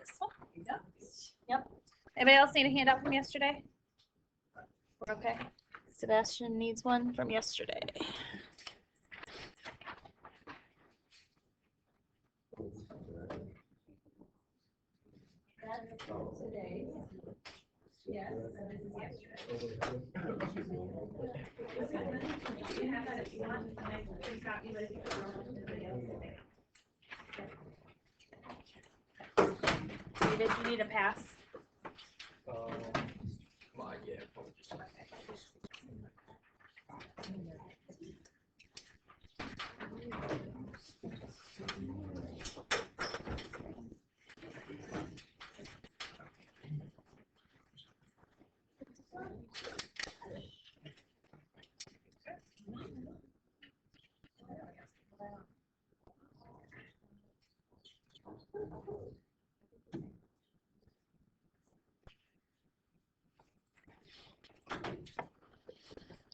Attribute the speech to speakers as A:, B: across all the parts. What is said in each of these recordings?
A: this one. Yep. Anybody else need a handout from yesterday? We're okay. Sebastian needs one from yesterday.
B: Today. Yes, this is yesterday. You have that if you want.
A: David, you need a pass?
C: Yeah.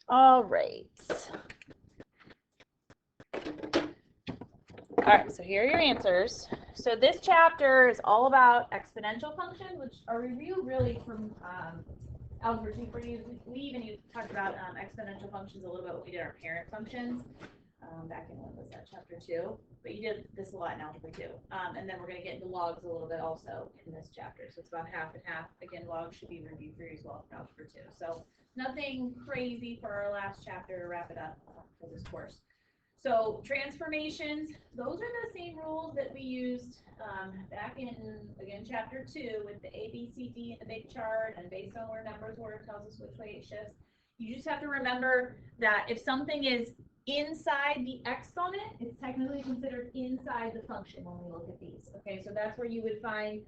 A: All right. All right, so here are your answers. So this chapter is all about exponential functions, which are reviewed really from algebra 2 for you. We even talked about exponential functions a little bit when we did our parent functions back in, what was that, chapter 2? But you did this a lot in algebra 2. And then we're going to get into logs a little bit also in this chapter. So it's about half and half. Again, logs should be reviewed for you as well for algebra 2. So nothing crazy for our last chapter to wrap it up for this course. So transformations, those are the same rules that we used back in, again, chapter 2 with the A, B, C, D in the big chart, and based on where numbers were, it tells us which way it shifts. You just have to remember that if something is inside the exponent, it's technically considered inside the function when we look at these. Okay, so that's where you would find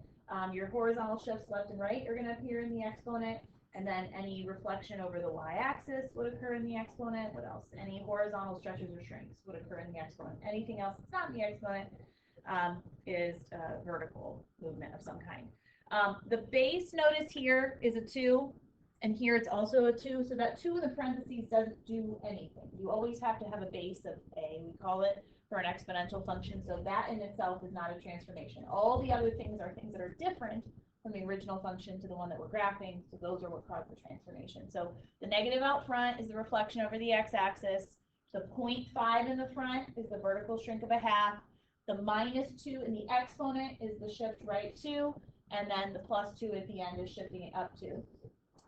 A: your horizontal shifts left and right are going to appear in the exponent. And then any reflection over the y-axis would occur in the exponent. What else? Any horizontal stretches or shrinks would occur in the exponent. Anything else that's not in the exponent is vertical movement of some kind. The base, notice here, is a 2, and here it's also a 2. So that 2 in the parentheses doesn't do anything. You always have to have a base of a, we call it, for an exponential function. So that in itself is not a transformation. All the other things are things that are different from the original function to the one that we're graphing, so those are what cause the transformation. So the negative out front is the reflection over the x-axis. The 0.5 in the front is the vertical shrink of a half. The -2 in the exponent is the shift right 2, and then the +2 at the end is shifting it up 2.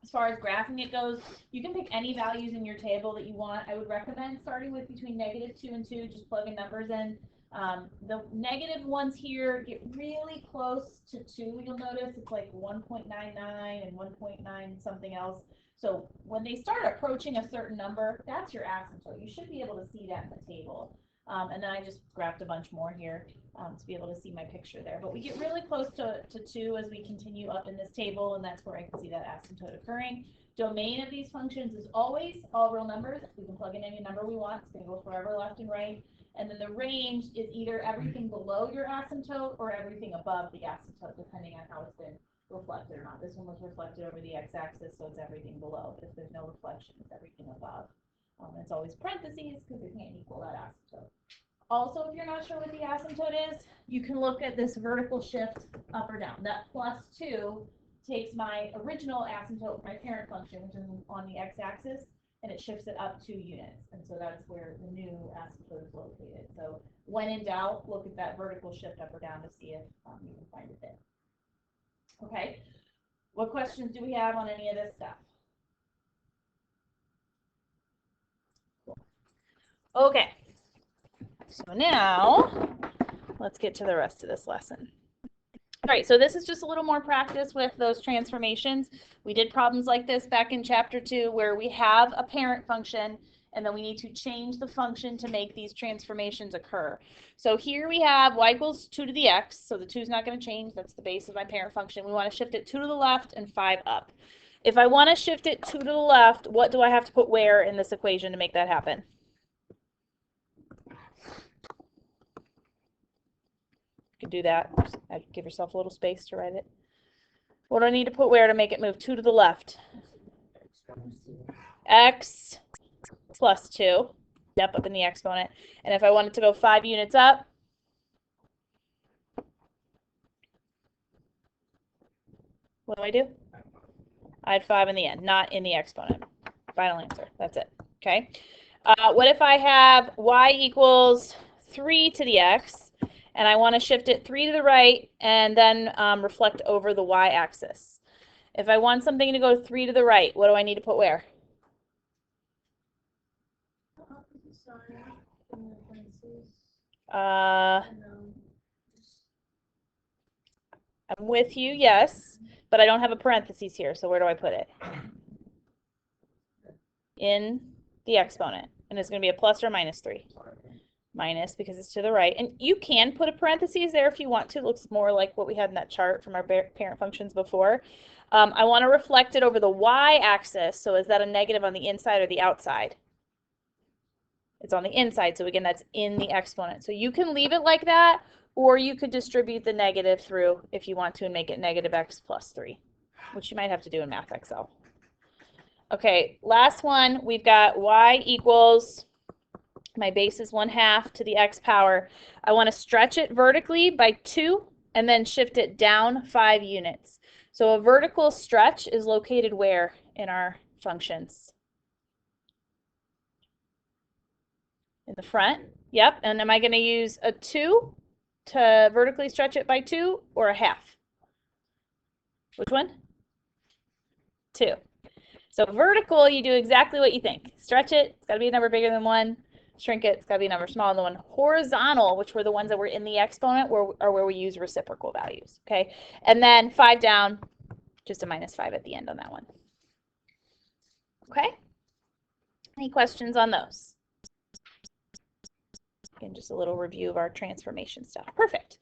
A: As far as graphing it goes, you can pick any values in your table that you want. I would recommend starting with between -2 and 2, just plugging numbers in. The negative ones here get really close to 2. You'll notice it's like 1.99 and 1.9 something else. So when they start approaching a certain number, that's your asymptote. You should be able to see that in the table. And then I just graphed a bunch more here to be able to see my picture there. But we get really close to 2 as we continue up in this table, and that's where I can see that asymptote occurring. Domain of these functions is always all real numbers. We can plug in any number we want. It's going to go forever left and right. And then the range is either everything below your asymptote or everything above the asymptote, depending on how it's been reflected or not. This one was reflected over the x-axis, so it's everything below. But if there's no reflection, it's everything above. It's always parentheses because it can't equal that asymptote. Also, if you're not sure what the asymptote is, you can look at this vertical shift up or down. That +2 takes my original asymptote, my parent function, which is on the x-axis, and it shifts it up 2 units. And so that's where the new asymptote is located. So when in doubt, look at that vertical shift up or down to see if you can find it there. Okay, what questions do we have on any of this stuff? Cool. Okay, so now let's get to the rest of this lesson. All right, so this is just a little more practice with those transformations. We did problems like this back in chapter 2 where we have a parent function and then we need to change the function to make these transformations occur. So here we have y equals 2 to the x, so the 2 is not going to change. That's the base of my parent function. We want to shift it 2 to the left and 5 up. If I want to shift it 2 to the left, what do I have to put where in this equation to make that happen? You can do that. Just give yourself a little space to write it. What do I need to put where to make it move 2 to the left? X plus 2. Yep, up in the exponent. And if I wanted to go 5 units up, What do I do? I had 5 in the end, not in the exponent. Final answer. That's it. Okay. What if I have y equals 3 to the x, and I want to shift it 3 to the right and then reflect over the y-axis? If I want something to go 3 to the right, what do I need to put where? I'm with you, yes, but I don't have a parentheses here, so where do I put it? In the exponent, and it's going to be a plus or minus 3. Minus, because it's to the right. And you can put a parentheses there if you want to. It looks more like what we had in that chart from our parent functions before. I want to reflect it over the y-axis, so is that a negative on the inside or the outside? It's on the inside, so again, that's in the exponent. So you can leave it like that, or you could distribute the negative through if you want to and make it negative x plus 3, which you might have to do in Math Excel. Okay, last one, we've got y equals, my base is 1/2 to the x power. I want to stretch it vertically by 2 and then shift it down 5 units. So a vertical stretch is located where in our functions? In the front. Yep. And am I going to use a 2 to vertically stretch it by 2 or a 1/2? Which one? 2. So vertical, you do exactly what you think. Stretch it. It's got to be a number bigger than 1. Shrink it. It's got to be a number smaller than 1. Horizontal, which were the ones that were in the exponent, are where we use reciprocal values. Okay. And then 5 down, just a -5 at the end on that one. Okay. Any questions on those? Again, just a little review of our transformation stuff. Perfect.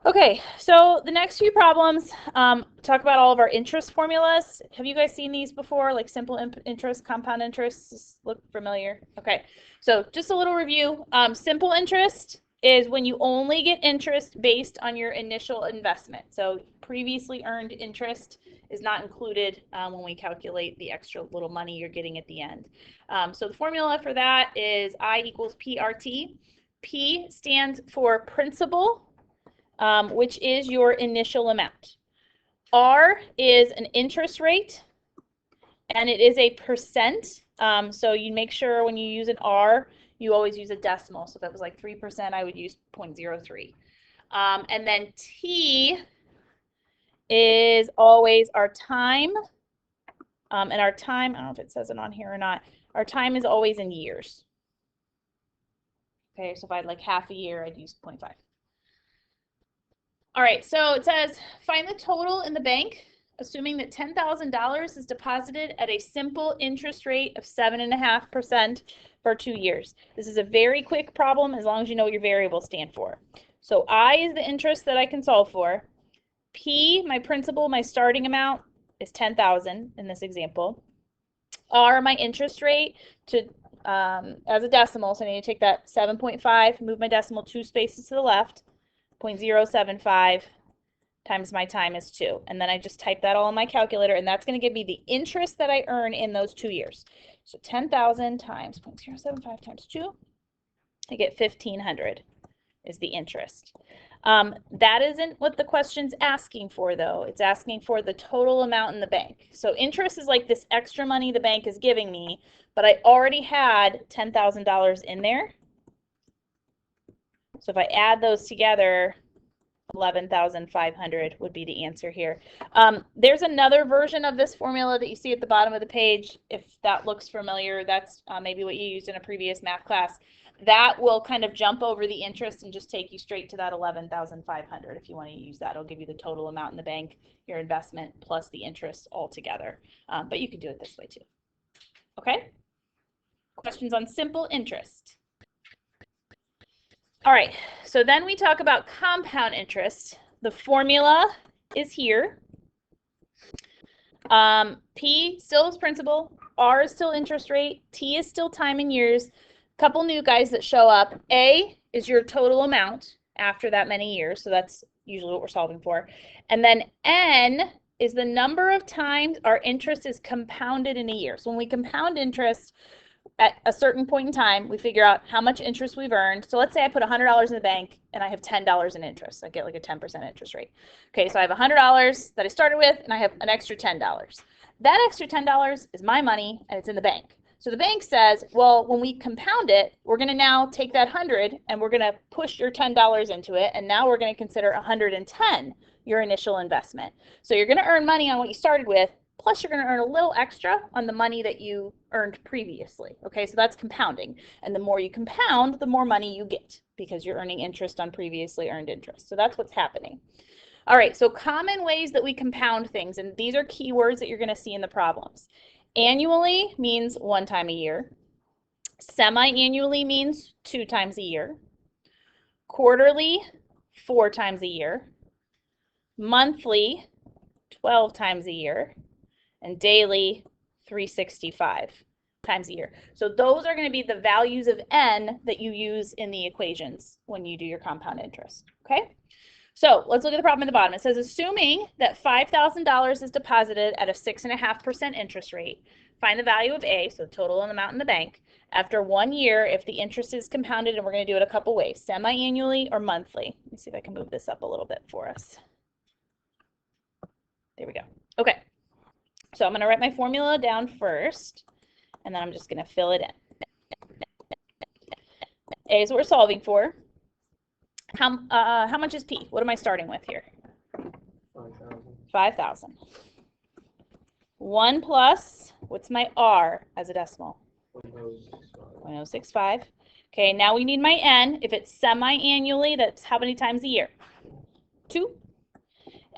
A: Okay, so the next few problems talk about all of our interest formulas. Have you guys seen these before, like simple interest, compound interest? Just look familiar? Okay, so just a little review. Simple interest is when you only get interest based on your initial investment. So previously earned interest is not included when we calculate the extra little money you're getting at the end. So the formula for that is I equals PRT. P stands for principal, which is your initial amount. R is an interest rate, and it is a percent. So you make sure when you use an R, you always use a decimal. So if that was like 3%, I would use 0.03. And then T is always our time. And our time, I don't know if it says it on here or not, our time is always in years. Okay, so if I had like half a year, I'd use 0.5. All right, so it says find the total in the bank, assuming that $10,000 is deposited at a simple interest rate of 7.5% for 2 years. This is a very quick problem as long as you know what your variables stand for. So I is the interest that I can solve for. P, my principal, my starting amount is 10,000 in this example. R, my interest rate to as a decimal, so I need to take that 7.5, move my decimal 2 spaces to the left. 0.075 times my time is 2. And then I just type that all in my calculator, and that's going to give me the interest that I earn in those 2 years. So 10,000 times 0.075 times 2, I get 1,500 is the interest. That isn't what the question's asking for, though. It's asking for the total amount in the bank. So interest is like this extra money the bank is giving me, but I already had $10,000 in there. So if I add those together, 11,500 would be the answer here. There's another version of this formula that you see at the bottom of the page. If that looks familiar, that's maybe what you used in a previous math class. That will kind of jump over the interest and just take you straight to that 11,500 if you want to use that. It'll give you the total amount in the bank, your investment, plus the interest all together. But you can do it this way too. Okay? Questions on simple interest? All right, so then we talk about compound interest. The formula is here. P still is principal, R is still interest rate, T is still time in years. Couple new guys that show up. A is your total amount after that many years, so that's usually what we're solving for. And then N is the number of times our interest is compounded in a year. So when we compound interest, at a certain point in time, we figure out how much interest we've earned. So let's say I put $100 in the bank and I have $10 in interest. I get like a 10% interest rate. Okay, so I have $100 that I started with and I have an extra $10. That extra $10 is my money and it's in the bank. So the bank says, well, when we compound it, we're going to now take that 100 and we're going to push your $10 into it. And now we're going to consider 110 your initial investment. So you're going to earn money on what you started with, plus you're going to earn a little extra on the money that you earned previously. Okay, so that's compounding. And the more you compound, the more money you get because you're earning interest on previously earned interest. So that's what's happening. All right, so common ways that we compound things, and these are keywords that you're going to see in the problems. Annually means 1 time a year. Semi-annually means 2 times a year. Quarterly, 4 times a year. Monthly, 12 times a year. And daily, 365 times a year. So those are going to be the values of n that you use in the equations when you do your compound interest. Okay? So let's look at the problem at the bottom. It says, assuming that $5,000 is deposited at a 6.5% interest rate, find the value of A, so the total amount in the bank, after 1 year if the interest is compounded, and we're going to do it a couple ways, semi-annually or monthly. Let me see if I can move this up a little bit for us. There we go. Okay. So I'm going to write my formula down first, and then I'm just going to fill it in. A is what we're solving for. How much is P? What am I starting with here? 5,000. 1 plus, what's my R as a decimal? 0.065. Okay, now we need my N. If it's semi-annually, that's how many times a year? 2.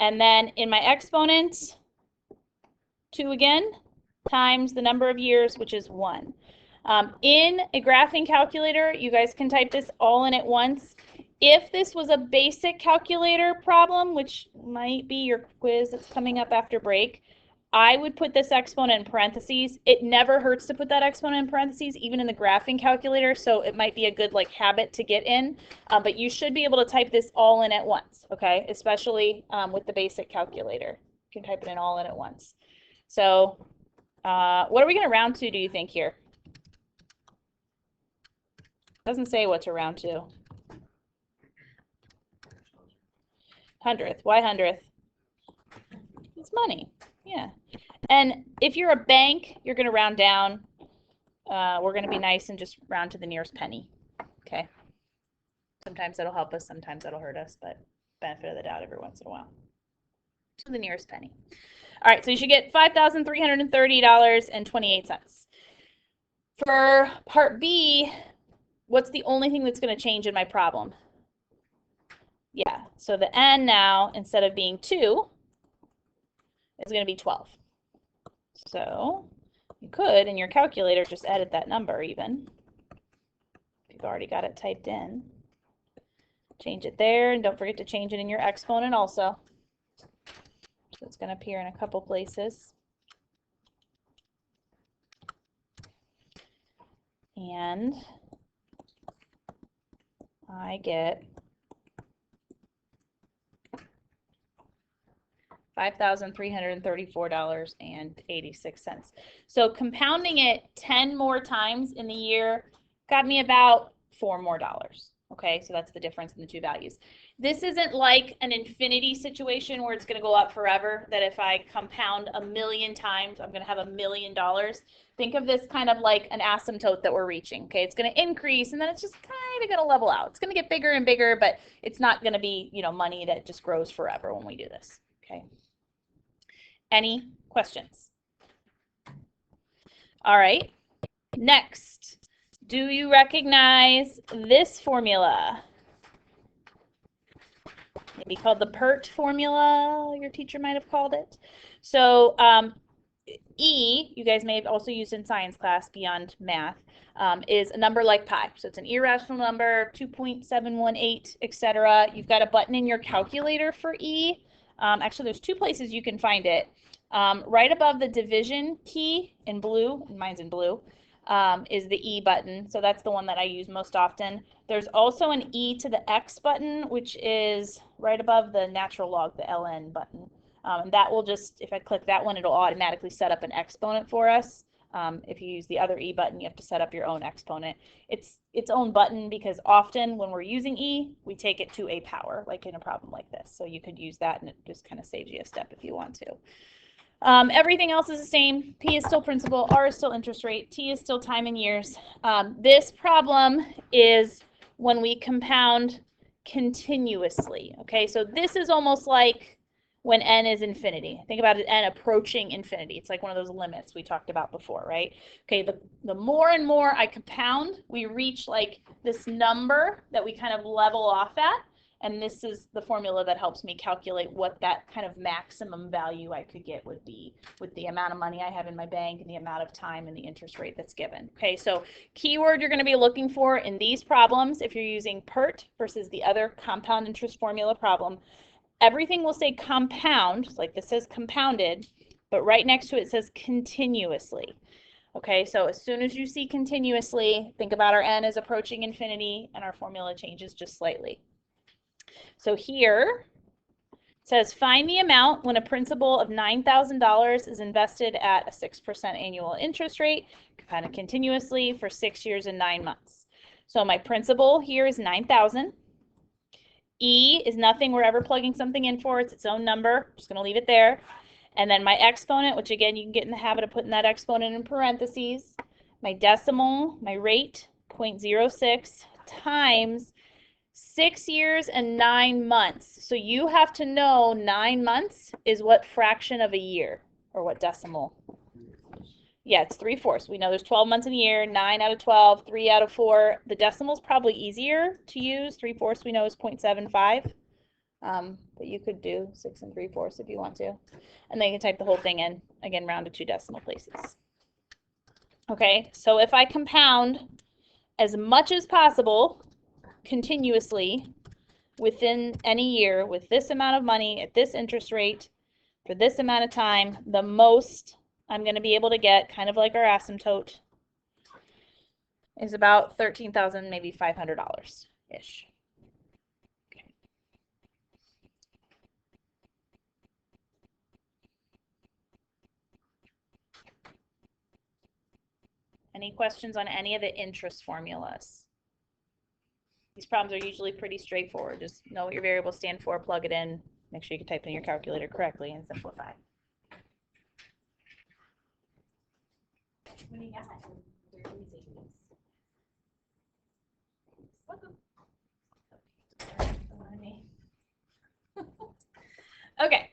A: And then in my exponent, 2 again, times the number of years, which is 1. In a graphing calculator, you guys can type this all in at once. If this was a basic calculator problem, which might be your quiz that's coming up after break, I would put this exponent in parentheses. It never hurts to put that exponent in parentheses, even in the graphing calculator, so it might be a good habit to get in, but you should be able to type this all in at once, okay? Especially with the basic calculator. You can type it in all in at once. So what are we going to round to, do you think, here? Doesn't say what to round to. 100th. Why 100th? It's money. Yeah. And if you're a bank, you're going to round down. We're going to be nice and just round to the nearest penny. Okay. Sometimes that'll help us. Sometimes that'll hurt us, but benefit of the doubt every once in a while. To the nearest penny. All right. So you should get $5,330.28. For part B, what's the only thing that's going to change in my problem? Yeah, so the n now, instead of being 2, is going to be 12. So you could, in your calculator, just edit that number even. If you've already got it typed in. Change it there, and don't forget to change it in your exponent also. So it's going to appear in a couple places. And I get $5,334.86. So compounding it 10 more times in the year got me about $4 more. Okay, so that's the difference in the two values. This isn't like an infinity situation where it's going to go up forever, that if I compound 1,000,000 times, I'm going to have $1 million. Think of this kind of like an asymptote that we're reaching. Okay, it's going to increase and then it's just kind of going to level out. It's going to get bigger and bigger, but it's not going to be, money that just grows forever when we do this. Okay. Any questions? All right. Next, do you recognize this formula? Maybe called the PERT formula, your teacher might have called it. So E, you guys may have also used in science class beyond math, is a number like pi. So it's an irrational number, 2.718, etc. You've got a button in your calculator for E. Actually, there's 2 places you can find it. Right above the division key in blue, and mine's in blue, is the E button. So that's the one that I use most often. There's also an E to the X button, which is right above the natural log, the LN button. And that will just, if I click that one, it'll automatically set up an exponent for us. If you use the other E button, you have to set up your own exponent. It's its own button because often when we're using E, we take it to a power, like in a problem like this. So you could use that and it just kind of saves you a step if you want to. Everything else is the same. P is still principal, R is still interest rate, T is still time in years. This problem is when we compound continuously. Okay, so this is almost like when n is infinity. Think about it, n approaching infinity. It's like one of those limits we talked about before, right? Okay, the more and more I compound, we reach like this number that we kind of level off at. And this is the formula that helps me calculate what that kind of maximum value I could get would be with the amount of money I have in my bank and the amount of time and the interest rate that's given. Okay, so keyword you're going to be looking for in these problems, if you're using PERT versus the other compound interest formula problem, everything will say compound, like this says compounded, but right next to it says continuously. Okay, so as soon as you see continuously, think about our n is approaching infinity and our formula changes just slightly. So here it says find the amount when a principal of $9,000 is invested at a 6% annual interest rate, kind of continuously for 6 years and 9 months. So my principal here is 9,000. E is nothing we're ever plugging something in for. It's its own number. I'm just going to leave it there. And then my exponent, which again, you can get in the habit of putting that exponent in parentheses. My decimal, my rate, 0.06 times 6 years and 9 months. So you have to know 9 months is what fraction of a year, or what decimal. Yeah, it's 3/4. We know there's 12 months in a year, 9 out of 12, 3 out of 4. The decimal's probably easier to use. 3/4 we know is 0.75. But you could do 6 3/4 if you want to. And then you can type the whole thing in, again, round to 2 decimal places. Okay, so if I compound as much as possible continuously within any year with this amount of money at this interest rate for this amount of time, the most I'm going to be able to get, kind of like our asymptote, is about $13,000, maybe $500-ish. Okay. Any questions on any of the interest formulas? These problems are usually pretty straightforward. Just know what your variables stand for, plug it in, make sure you can type in your calculator correctly, and simplify. What do you got? Okay.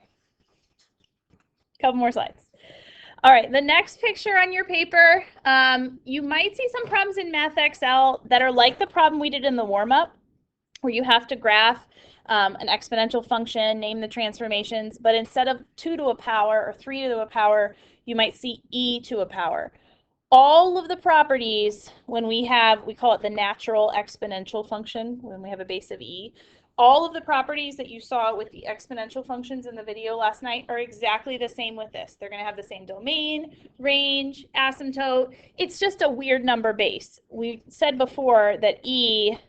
A: Couple more slides. All right, the next picture on your paper, you might see some problems in Math Excel that are like the problem we did in the warm-up, where you have to graph an exponential function, name the transformations, but instead of 2 to a power or 3 to a power, you might see e to a power. All of the properties, when we call it the natural exponential function, when we have a base of e, all of the properties that you saw with the exponential functions in the video last night are exactly the same with this. They're going to have the same domain, range, asymptote. It's just a weird number base. We said before that e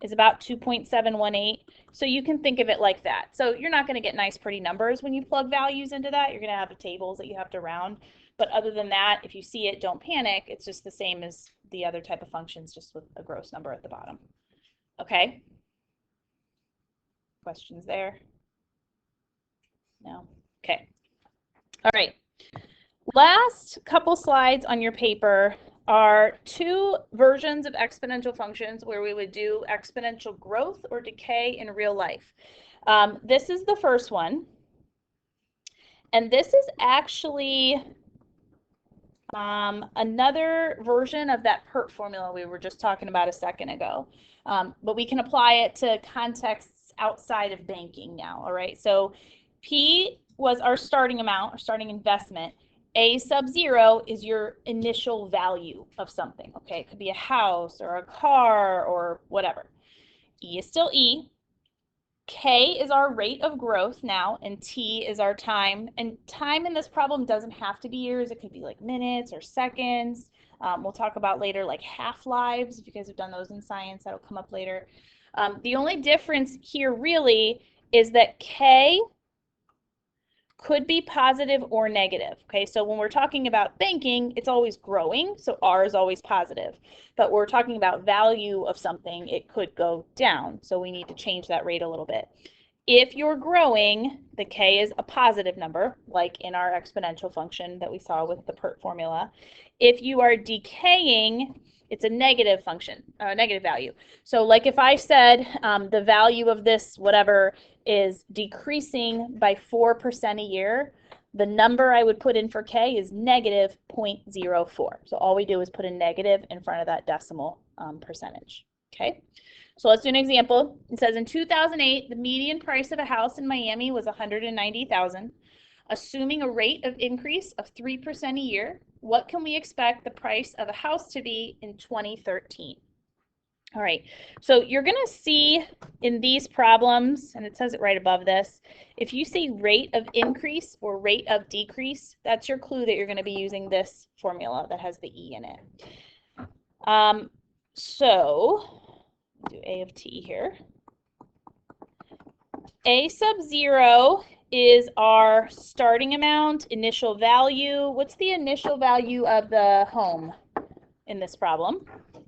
A: is about 2.718, so you can think of it like that. So you're not going to get nice, pretty numbers when you plug values into that. You're going to have tables that you have to round. But other than that, if you see it, don't panic. It's just the same as the other type of functions, just with a gross number at the bottom. Okay? Questions there? No? Okay. All right. Last couple slides on your paper are 2 versions of exponential functions where we would do exponential growth or decay in real life. This is the first one. And this is actually another version of that PERT formula we were just talking about a second ago. But we can apply it to contexts outside of banking now, all right? So P was our starting amount, our starting investment. A sub 0 is your initial value of something, okay? It could be a house or a car or whatever. E is still E. K is our rate of growth now, and T is our time. And time in this problem doesn't have to be years. It could be like minutes or seconds. We'll talk about later like half-lives. If you guys have done those in science, that'll come up later. The only difference here really is that K could be positive or negative. Okay, so when we're talking about banking, it's always growing, so R is always positive. But we're talking about value of something, it could go down, so we need to change that rate a little bit. If you're growing, the K is a positive number, like in our exponential function that we saw with the PERT formula. If you are decaying, it's a negative function, a negative value. So like if I said the value of this whatever is decreasing by 4% a year, the number I would put in for K is negative 0.04. So all we do is put a negative in front of that decimal percentage. Okay, so let's do an example. It says in 2008, the median price of a house in Miami was $190,000. Assuming a rate of increase of 3% a year, what can we expect the price of a house to be in 2013? All right, so you're going to see in these problems, and it says it right above this, if you see rate of increase or rate of decrease, that's your clue that you're going to be using this formula that has the E in it. So do A of t here. A sub 0 is our starting amount, initial value. What's the initial value of the home in this problem?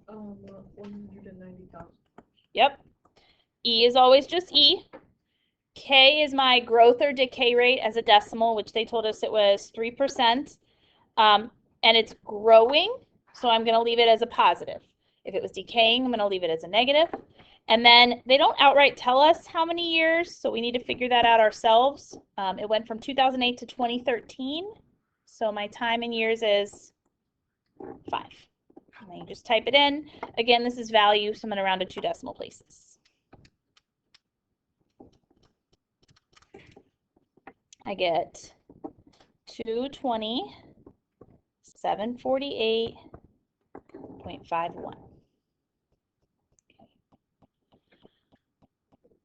B: 190,000.
A: Yep. E is always just E. K is my growth or decay rate as a decimal, which they told us it was 3%. And it's growing, so I'm going to leave it as a positive. If it was decaying, I'm going to leave it as a negative. And then they don't outright tell us how many years, so we need to figure that out ourselves. It went from 2008 to 2013, so my time in years is 5. And then you just type it in. Again, this is value, so I'm going to round to 2 decimal places. I get 220, 748.51.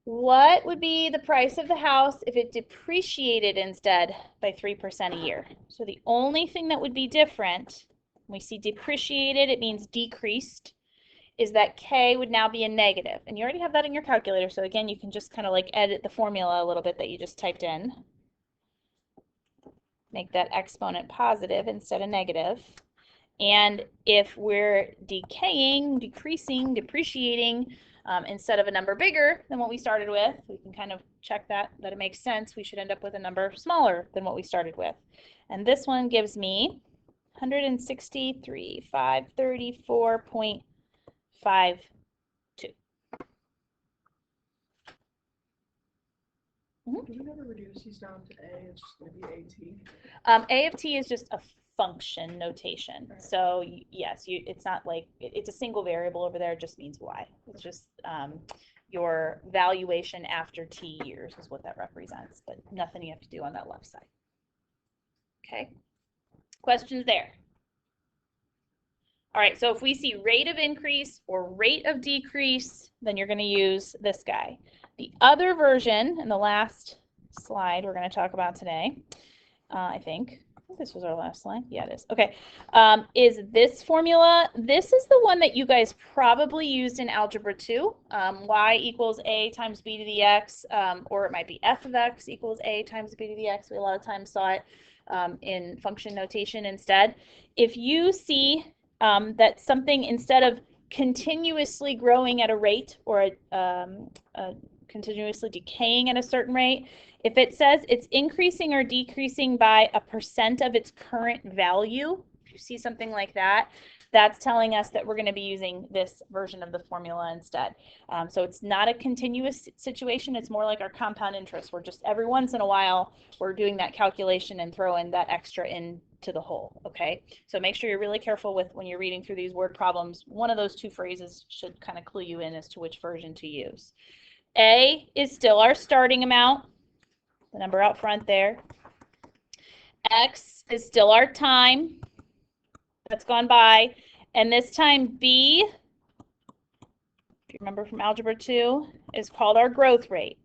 A: What would be the price of the house if it depreciated instead by 3% a year? So the only thing that would be different, when we see depreciated, it means decreased, is that K would now be a negative. And you already have that in your calculator, so again, you can just kind of like edit the formula a little bit that you just typed in. Make that exponent positive instead of negative. And if we're decaying, decreasing, depreciating, instead of a number bigger than what we started with, we can kind of check that it makes sense. We should end up with a number smaller than what we started with. And this one gives me 163,534.52.
B: Do we never reduce these down to A? It's just going to be AT.
A: A of t is just a function notation. Right. So yes, it's not like it's a single variable over there. It just means y. It's just your valuation after t years is what that represents, but nothing you have to do on that left side. Okay. Questions there? All right. So if we see rate of increase or rate of decrease, then you're going to use this guy. The other version, in the last slide we're going to talk about today, I think this was our last slide. Yeah, it is. Okay, is this formula. This is the one that you guys probably used in Algebra 2. Y equals A times B to the X, or it might be F of X equals A times B to the X. We a lot of times saw it in function notation instead. If you see that something, instead of continuously growing at a rate or continuously decaying at a certain rate, if it says it's increasing or decreasing by a % of its current value, if you see something like that, that's telling us that we're going to be using this version of the formula instead. So it's not a continuous situation. It's more like our compound interest. We're just every once in a while, we're doing that calculation and throwing that extra into the whole. Okay, so make sure you're really careful with when you're reading through these word problems. One of those two phrases should kind of clue you in as to which version to use. A is still our starting amount, the number out front there. X is still our time that's gone by. And this time B, if you remember from Algebra 2, is called our growth rate.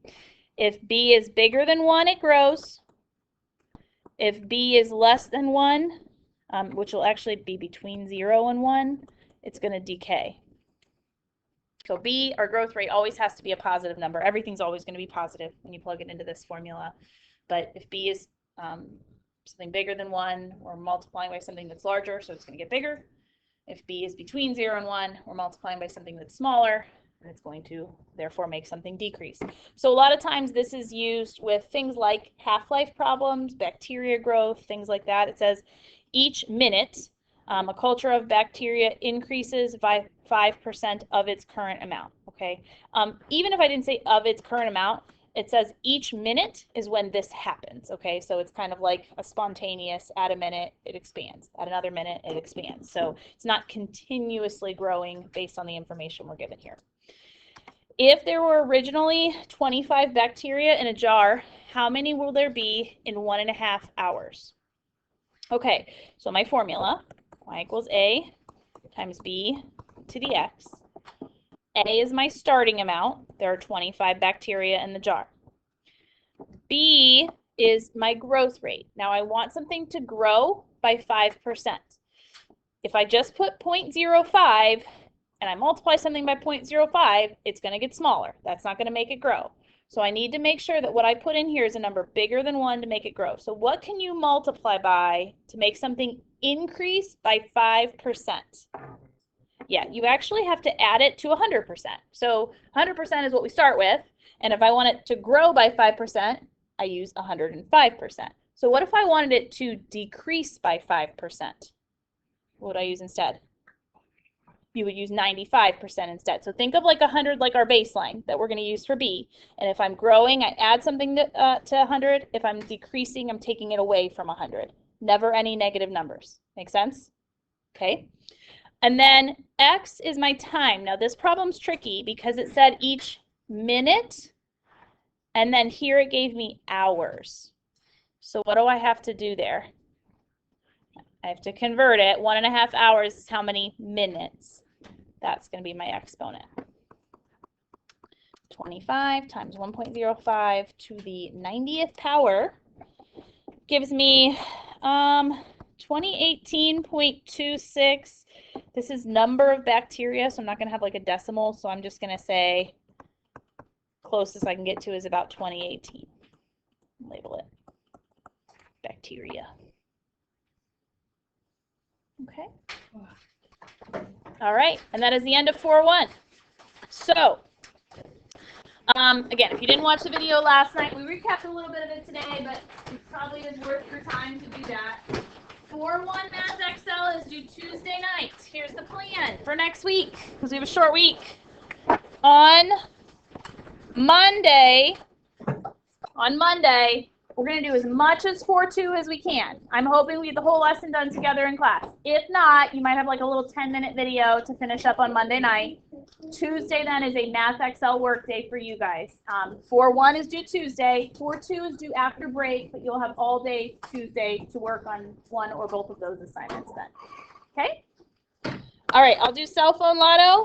A: If B is bigger than 1, it grows. If B is less than 1, which will actually be between 0 and 1, it's going to decay. So B, our growth rate, always has to be a positive number. Everything's always going to be positive when you plug it into this formula. But if B is something bigger than 1, we're multiplying by something that's larger, so it's going to get bigger. If b is between 0 and 1, we're multiplying by something that's smaller, and it's going to therefore make something decrease. So a lot of times this is used with things like half-life problems, bacteria growth, things like that. It says each minute, a culture of bacteria increases by 5% of its current amount, okay? Even if I didn't say of its current amount, it says each minute is when this happens, okay? So it's kind of like a spontaneous, at a minute, it expands. At another minute, it expands. So it's not continuously growing based on the information we're given here. If there were originally 25 bacteria in a jar, how many will there be in 1.5 hours? Okay, so my formula, y equals a times b to the x. A is my starting amount. There are 25 bacteria in the jar. B is my growth rate. Now I want something to grow by 5%. If I just put 0.05 and I multiply something by 0.05, it's going to get smaller. That's not going to make it grow. So I need to make sure that what I put in here is a number bigger than 1 to make it grow. So what can you multiply by to make something increase by 5%? Yeah, you actually have to add it to 100%. So 100% is what we start with. And if I want it to grow by 5%, I use 105%. So what if I wanted it to decrease by 5%? What would I use instead? You would use 95% instead. So think of like 100 like our baseline that we're going to use for B. And if I'm growing, I add something to 100. If I'm decreasing, I'm taking it away from 100. Never any negative numbers. Make sense? Okay. And then X is my time. Now this problem's tricky because it said each minute, and then here it gave me hours. So what do I have to do there? I have to convert it. 1.5 hours is how many minutes? That's going to be my exponent. 25 times 1.05 to the 90th power gives me 2018.26. This is number of bacteria, so I'm not going to have like a decimal, so I'm just going to say closest I can get to is about 2018. Label it bacteria. Okay. All right, and that is the end of 4.1. So, again, if you didn't watch the video last night, we recapped a little bit of it today, but it probably is worth your time to do that. 4.1 Math Excel is due Tuesday night. Here's the plan for next week, because we have a short week. On Monday, we're going to do as much as 4.2 as we can. I'm hoping we get the whole lesson done together in class. If not, you might have like a little 10-minute video to finish up on Monday night. Tuesday then is a Math Excel work day for you guys. 4.1 is due Tuesday. 4.2 is due after break, but you'll have all day Tuesday to work on one or both of those assignments then. Okay? All right, I'll do cell phone lotto,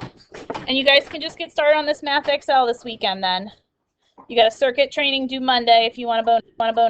A: and you guys can just get started on this Math Excel this weekend then. You got a circuit training due Monday if you want a bonus